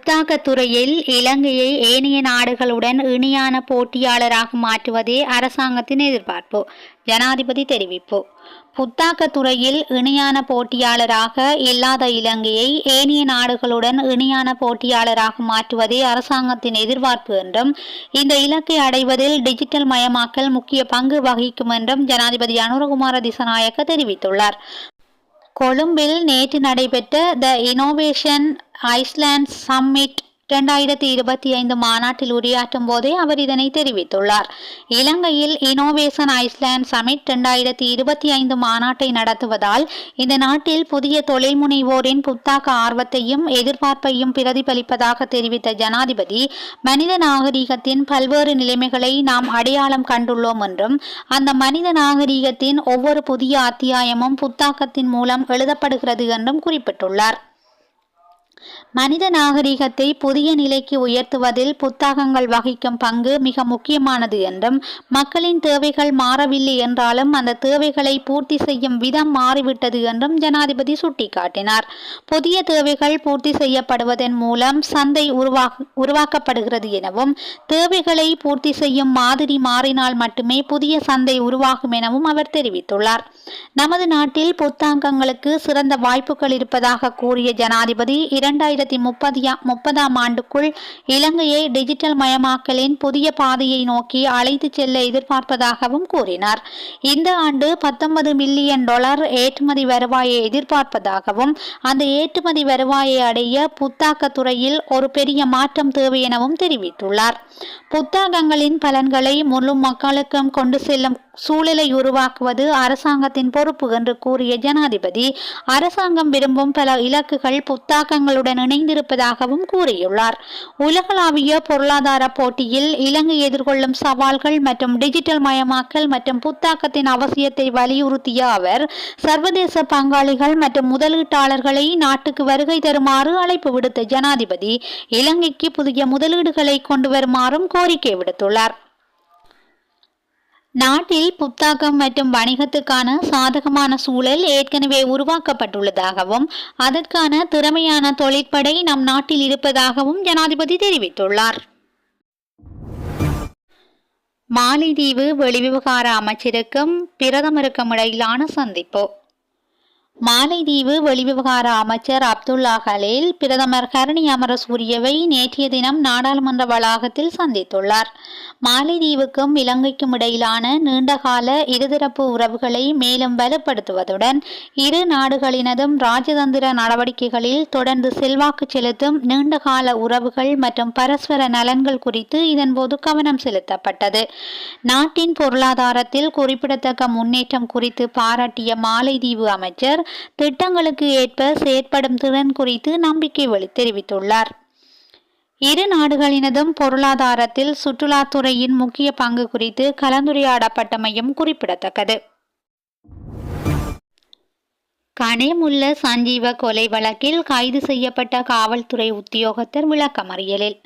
புத்தாக்கத் துறையில் இலங்கையை ஏனைய நாடுகளுடன் இணையான போட்டியாளராக மாற்றுவதே அரசாங்கத்தின் எதிர்பார்ப்பு. ஜனாதிபதி தெரிவிப்பு. புத்தாக்கத் துறையில் இணையான போட்டியாளராக இல்லாத இலங்கையை ஏனைய நாடுகளுடன் இணையான போட்டியாளராக மாற்றுவதே அரசாங்கத்தின் எதிர்பார்ப்பு என்றும், இந்த இலக்கை அடைவதில் டிஜிட்டல் மயமாக்கல் முக்கிய பங்கு வகிக்கும் என்றும் ஜனாதிபதி அனுரகுமார திசாநாயக்க தெரிவித்துள்ளார். கொழும்பில் நேற்று நடைபெற்ற த இனோவேஷன் ஐஸ்லாண்ட் சம்மிட் 2025 மாநாட்டில் உரையாற்றும் போதே அவர் இதனை தெரிவித்துள்ளார். இலங்கையில் இனோவேஷன் ஐஸ்லாண்ட் சமிட் 2025 மாநாட்டை நடத்துவதால் இந்த நாட்டில் புதிய தொழில் முனைவோரின் புத்தாக்க ஆர்வத்தையும் எதிர்பார்ப்பையும் பிரதிபலிப்பதாக தெரிவித்த ஜனாதிபதி, மனித நாகரிகத்தின் பல்வேறு நிலைமைகளை நாம் அடையாளம் கண்டுள்ளோம் என்றும், அந்த மனித நாகரிகத்தின் ஒவ்வொரு புதிய அத்தியாயமும் புத்தாக்கத்தின் மூலம் எழுதப்படுகிறது என்றும் குறிப்பிட்டுள்ளார். மனித நாகரிகத்தை புதிய நிலைக்கு உயர்த்துவதில் புத்தாக்கங்கள் வகிக்கும் பங்கு மிக முக்கியமானது என்றும், மக்களின் தேவைகள் மாறவில்லை என்றாலும் அந்த தேவைகளை பூர்த்தி செய்யும் விதம் மாறிவிட்டது என்றும் ஜனாதிபதி சுட்டிக்காட்டினார். புதிய தேவைகள் பூர்த்தி செய்யப்படுவதன் மூலம் சந்தை உருவாக்கப்படுகிறது எனவும், தேவைகளை பூர்த்தி செய்யும் மாதிரி மாறினால் மட்டுமே புதிய சந்தை உருவாகும் எனவும் அவர் தெரிவித்துள்ளார். நமது நாட்டில் புத்தாக்கங்களுக்கு சிறந்த வாய்ப்புகள் இருப்பதாக கூறிய ஜனாதிபதி, 2030 ஆண்டுக்குள் இலங்கையை டிஜிட்டல் மயமாக்கலின் புதிய பாதையை நோக்கி அழைத்து செல்ல எதிர்பார்ப்பதாகவும் கூறினார். இந்த ஆண்டு $19 மில்லியன் ஏற்றுமதி வருவாயை எதிர்பார்ப்பதாகவும், அந்த ஏற்றுமதி வருவாயை அடைய புத்தாக்க துறையில் ஒரு பெரிய மாற்றம் தேவை எனவும் தெரிவித்துள்ளார். புத்தாக்கங்களின் பலன்களை முழு மக்களுக்கும் கொண்டு செல்லும் சூழலை உருவாக்குவது அரசாங்கத்தின் பொறுப்பு என்று கூறிய ஜனாதிபதி, அரசாங்கம் விரும்பும் பல இலக்குகள் புத்தாக்கங்களுடன் இணைந்திருப்பதாகவும் கூறியுள்ளார். உலகளாவிய பொருளாதார போட்டியில் இலங்கை எதிர்கொள்ளும் சவால்கள் மற்றும் டிஜிட்டல் மயமாக்கல் மற்றும் புத்தாக்கத்தின் அவசியத்தை வலியுறுத்திய அவர், சர்வதேச பங்காளிகள் மற்றும் முதலீட்டாளர்களை நாட்டுக்கு வருகை தருமாறு அழைப்பு விடுத்த ஜனாதிபதி, இலங்கைக்கு புதிய முதலீடுகளை கொண்டு வருமாறும் கோரிக்கை விடுத்துள்ளார். நாட்டில் புத்தாக்கம் மற்றும் வணிகத்துக்கான சாதகமான சூழல் ஏற்கனவே உருவாக்கப்பட்டுள்ளதாகவும், அதற்கான திறமையான தொழிற்படை நம் நாட்டில் இருப்பதாகவும் ஜனாதிபதி தெரிவித்துள்ளார். மாலைதீவு வெளிவிவகார அமைச்சருக்கும் பிரதமருக்கும் இடையிலான சந்திப்பு. மாலைதீவு வெளிவிவகார அமைச்சர் அப்துல்லா கலீல் பிரதமர் கரணி அமரசூரியவை நேற்றைய தினம் நாடாளுமன்ற வளாகத்தில் சந்தித்துள்ளார். மாலைதீவுக்கும் இலங்கைக்கும் இடையிலான நீண்டகால இருதரப்பு உறவுகளை மேலும் வலுப்படுத்துவதுடன், இரு நாடுகளினதும் ராஜதந்திர நடவடிக்கைகளில் தொடர்ந்து செல்வாக்கு செலுத்தும் நீண்டகால உறவுகள் மற்றும் பரஸ்பர நலன்கள் குறித்து இதன்போது கவனம் செலுத்தப்பட்டது. நாட்டின் பொருளாதாரத்தில் குறிப்பிடத்தக்க முன்னேற்றம் குறித்து பாராட்டிய மாலைதீவு அமைச்சர், திட்டங்களுக்கு ஏற்ப செயற்படும் திறன் குறித்து நம்பிக்கை தெரிவித்துள்ளார். இரு நாடுகளினதும் பொருளாதாரத்தில் சுற்றுலாத்துறையின் முக்கிய பங்கு குறித்து கலந்துரையாடப்பட்டமையும் குறிப்பிடத்தக்கது. கனேமுல்ல சஞ்சீவ கொலை வழக்கில் கைது செய்யப்பட்ட காவல்துறை உத்தியோகத்தர் விளக்கமறியலில்.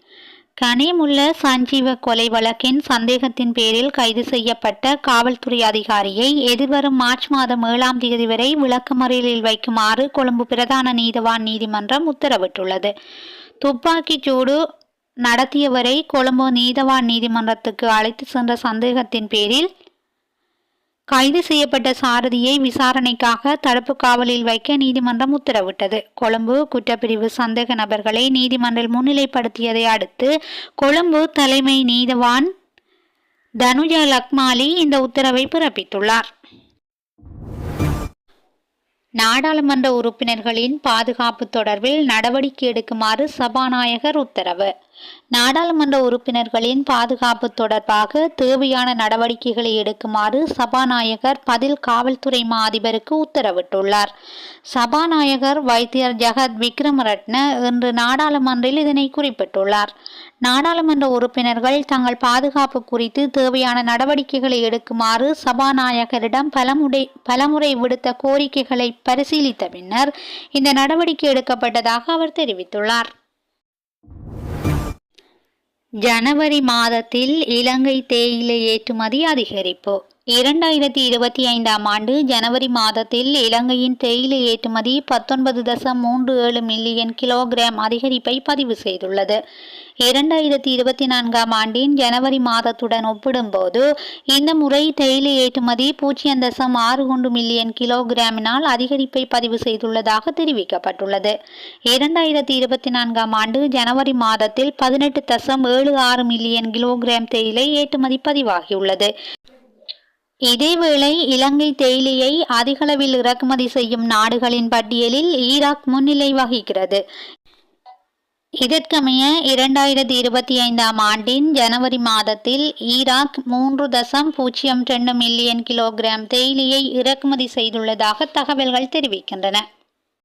கனேமுல்ல சஞ்சீவ கொலை வழக்கின் சந்தேகத்தின் பேரில் கைது செய்யப்பட்ட காவல்துறை அதிகாரியை எதிர்வரும் மார்ச் மாதம் 7ஆம் தேதி வரை விளக்கமறியலில் வைக்குமாறு கொழும்பு பிரதான நீதவான் நீதிமன்றம் உத்தரவிட்டுள்ளது. துப்பாக்கிச் சூடு நடத்தியவரை கொழும்பு நீதவான் நீதிமன்றத்துக்கு அழைத்து சென்ற சந்தேகத்தின் பேரில் கைது செய்யப்பட்ட சாரதியை விசாரணைக்காக தடுப்பு காவலில் வைக்க நீதிமன்றம் உத்தரவிட்டது. கொழும்பு குற்றப்பிரிவு சந்தேக நபர்களை நீதிமன்றில் முன்னிலைப்படுத்தியதை அடுத்து கொழும்பு தலைமை நீதவான் தனுஜா லக்மாலி இந்த உத்தரவை பிறப்பித்துள்ளார். நாடாளுமன்ற உறுப்பினர்களின் பாதுகாப்பு தொடர்பில் நடவடிக்கை எடுக்குமாறு சபாநாயகர் உத்தரவு. நாடாளுமன்ற உறுப்பினர்களின் பாதுகாப்பு தொடர்பாக தேவையான நடவடிக்கைகளை எடுக்குமாறு சபாநாயகர் பதில் காவல்துறை மா அதிபருக்கு உத்தரவிட்டுள்ளார். சபாநாயகர் வைத்தியர் ஜகத் விக்ரமரட்ன இன்று நாடாளுமன்றில் இதனை குறிப்பிட்டுள்ளார். நாடாளுமன்ற உறுப்பினர்கள் தங்கள் பாதுகாப்பு குறித்து தேவையான நடவடிக்கைகளை எடுக்குமாறு சபாநாயகரிடம் பலமுறை விடுத்த கோரிக்கைகளை பரிசீலித்த பின்னர் இந்த நடவடிக்கை எடுக்கப்பட்டதாக அவர் தெரிவித்துள்ளார். ஜனவரி மாதத்தில் இலங்கை தேயிலை ஏற்றுமதி அதிகரிப்பு. 2025ஆம் ஆண்டு ஜனவரி மாதத்தில் இலங்கையின் தேயிலை ஏற்றுமதி 19.37 மில்லியன் கிலோகிராம் அதிகரிப்பை பதிவு செய்துள்ளது. 2024ஆம் ஆண்டின் ஜனவரி மாதத்துடன் ஒப்பிடும்போது இந்த முறை தேயிலை ஏற்றுமதி 0.63 மில்லியன் கிலோகிராமினால் அதிகரிப்பை பதிவு செய்துள்ளதாக தெரிவிக்கப்பட்டுள்ளது. 2024ஆம் ஆண்டு ஜனவரி மாதத்தில் 18.76 மில்லியன் கிலோகிராம் தேயிலை ஏற்றுமதி பதிவாகியுள்ளது. இதேவேளை இலங்கை தேயிலையை அதிகளவில் இறக்குமதி செய்யும் நாடுகளின் பட்டியலில் ஈராக் முன்னிலை வகிக்கிறது. இதற்கமைய 2025ஆம் ஆண்டின் ஜனவரி மாதத்தில் ஈராக் 3.02 மில்லியன் கிலோகிராம் தேயிலையை இறக்குமதி செய்துள்ளதாக தகவல்கள் தெரிவிக்கின்றன.